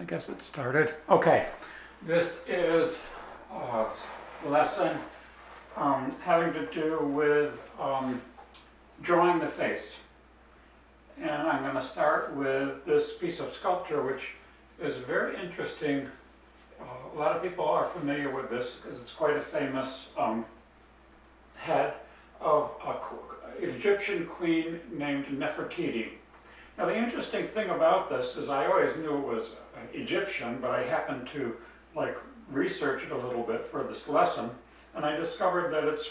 I guess it started. Okay, this is a lesson having to do with drawing the face. And I'm going to start with this piece of sculpture, which is very interesting. A lot of people are familiar with this because it's quite a famous head of an Egyptian queen named Nefertiti. Now the interesting thing about this is I always knew it was Egyptian, but I happened to research it a little bit for this lesson, and I discovered that it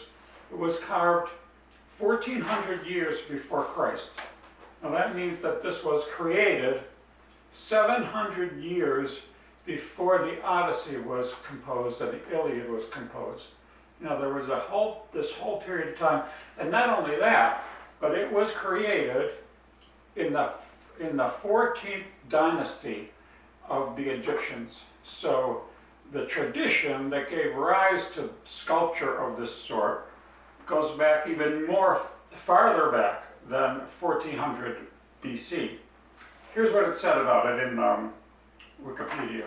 was carved 1400 years before Christ. Now that means that this was created 700 years before the Odyssey was composed and the Iliad was composed. Now there was this whole period of time, and not only that, but it was created in the 14th dynasty of the Egyptians. So the tradition that gave rise to sculpture of this sort goes back even farther back than 1400 BC. Here's what it said about it in Wikipedia.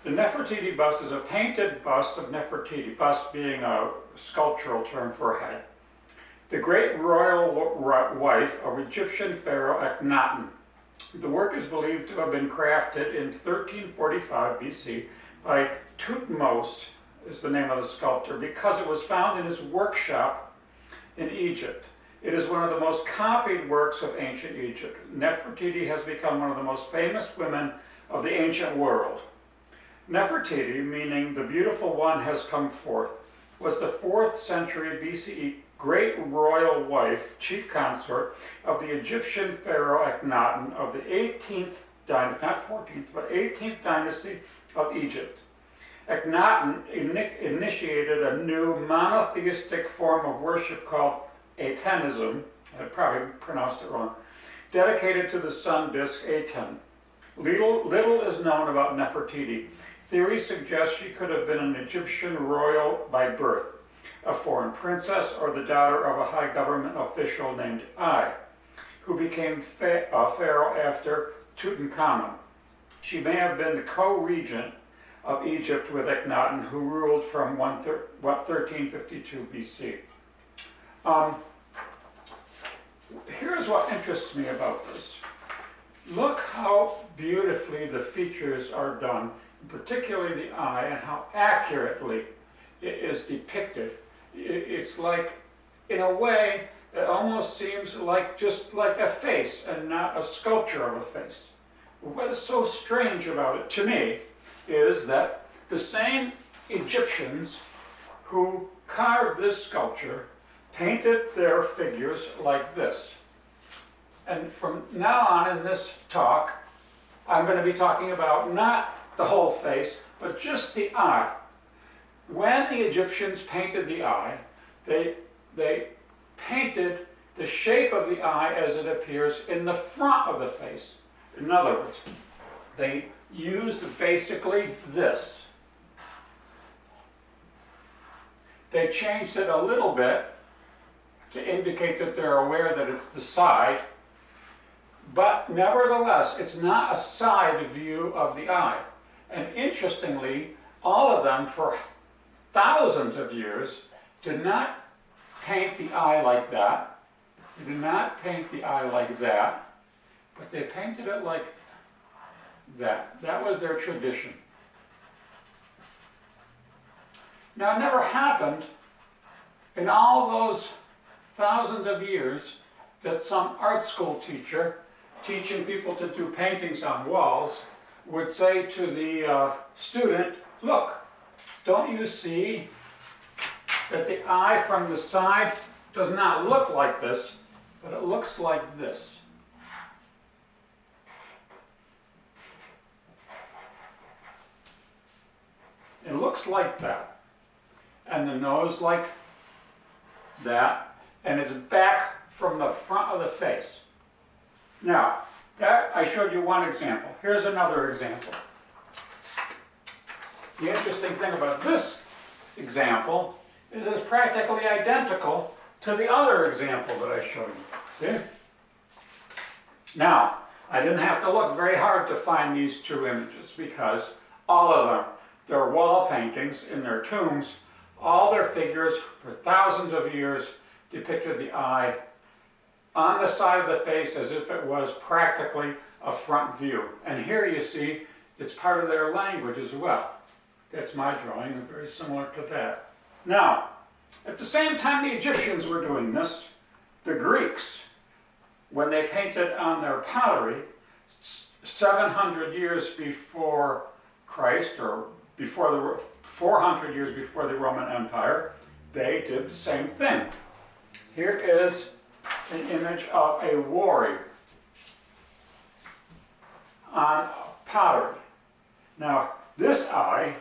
The Nefertiti bust is a painted bust of Nefertiti, bust being a sculptural term for head, the great royal wife of Egyptian pharaoh Akhenaten. The work is believed to have been crafted in 1345 BC by Tutmos, is the name of the sculptor, because it was found in his workshop in Egypt. It is one of the most copied works of ancient Egypt. Nefertiti has become one of the most famous women of the ancient world. Nefertiti, meaning the beautiful one has come forth, was the 4th century BCE great royal wife, chief consort of the Egyptian pharaoh Akhenaten of the 18th dynasty, not 14th, but 18th dynasty of Egypt. Akhenaten initiated a new monotheistic form of worship called Atenism, I probably pronounced it wrong, dedicated to the sun disk Aten. Little is known about Nefertiti. Theory suggests she could have been an Egyptian royal by birth, a foreign princess, or the daughter of a high government official named Ai, who became pharaoh after Tutankhamun. She may have been the co-regent of Egypt with Akhenaten, who ruled from 1352 BC. Here's what interests me about this. Look how beautifully the features are done, particularly the eye, and how accurately it is depicted. It's like, in a way, it almost seems just like a face and not a sculpture of a face. What is so strange about it, to me, is that the same Egyptians who carved this sculpture painted their figures like this. And from now on in this talk, I'm going to be talking about not the whole face, but just the eye. When the Egyptians painted the eye, they painted the shape of the eye as it appears in the front of the face. In other words, they used basically this. They changed it a little bit to indicate that they're aware that it's the side, but nevertheless, it's not a side view of the eye. And interestingly, all of them for thousands of years did not paint the eye like that. They did not paint the eye like that, but they painted it like that. That was their tradition. Now, it never happened in all those thousands of years that some art school teacher teaching people to do paintings on walls would say to the student, look, don't you see that the eye from the side does not look like this, but it looks like this. It looks like that. And the nose like that, and it's back from the front of the face. Now, that I showed you one example. Here's another example. The interesting thing about this example is it's practically identical to the other example that I showed you. See? Now, I didn't have to look very hard to find these two images because all of them, they're wall paintings in their tombs. All their figures for thousands of years depicted the eye on the side of the face as if it was practically a front view. And here you see it's part of their language as well. That's my drawing, very similar to that. Now, at the same time the Egyptians were doing this, the Greeks, when they painted on their pottery, 700 years before Christ, or before the 400 years before the Roman Empire, they did the same thing. Here is an image of a warrior on pottery. Now, this eye,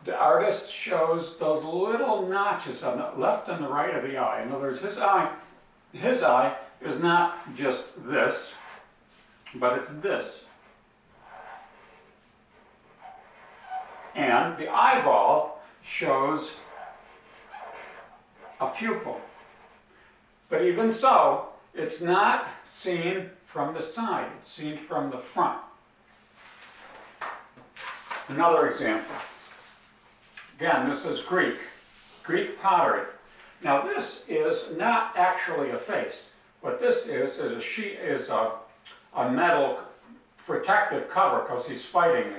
the artist shows those little notches on the left and the right of the eye. In other words, his eye is not just this, but it's this. And the eyeball shows a pupil. But even so, it's not seen from the side, it's seen from the front. Another example. Again, this is Greek pottery. Now this is not actually a face. What this is a metal protective cover because he's fighting.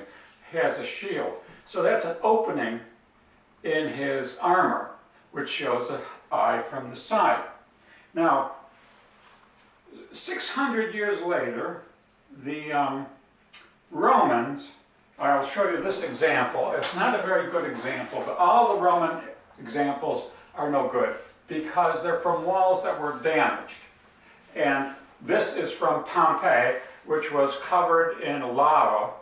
He has a shield. So that's an opening in his armor, which shows an eye from the side. Now, 600 years later, the Romans, I'll show you this example. It's not a very good example, but all the Roman examples are no good because they're from walls that were damaged. And this is from Pompeii, which was covered in lava,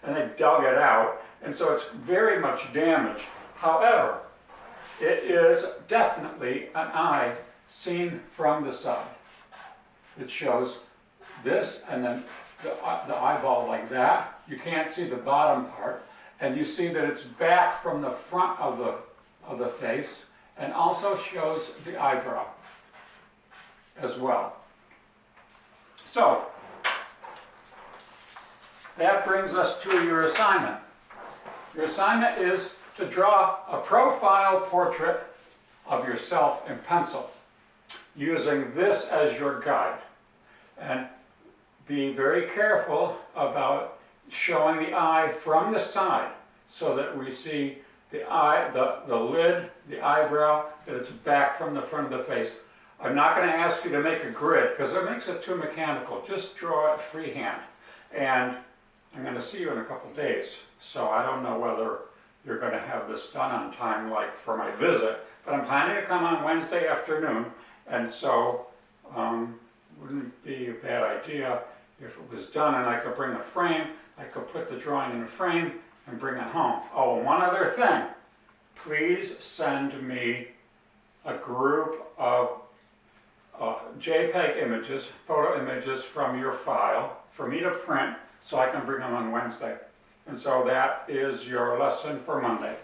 and they dug it out, and so it's very much damaged. However, it is definitely an eye seen from the side. It shows this, and then the eyeball like that. You can't see the bottom part, and you see that it's back from the front of the face, and also shows the eyebrow as well. So, that brings us to your assignment. Your assignment is to draw a profile portrait of yourself in pencil, using this as your guide. And be very careful about showing the eye from the side so that we see the eye, the lid, the eyebrow, that it's back from the front of the face. I'm not going to ask you to make a grid because it makes it too mechanical. Just draw it freehand. And I'm going to see you in a couple days, so I don't know whether you're going to have this done on time like for my visit, but I'm planning to come on Wednesday afternoon, and so wouldn't be a bad idea if it was done and I could bring a frame. I could put the drawing in a frame and bring it home. Oh, and one other thing. Please send me a group of JPEG images, photo images from your file for me to print so I can bring them on Wednesday. And so that is your lesson for Monday.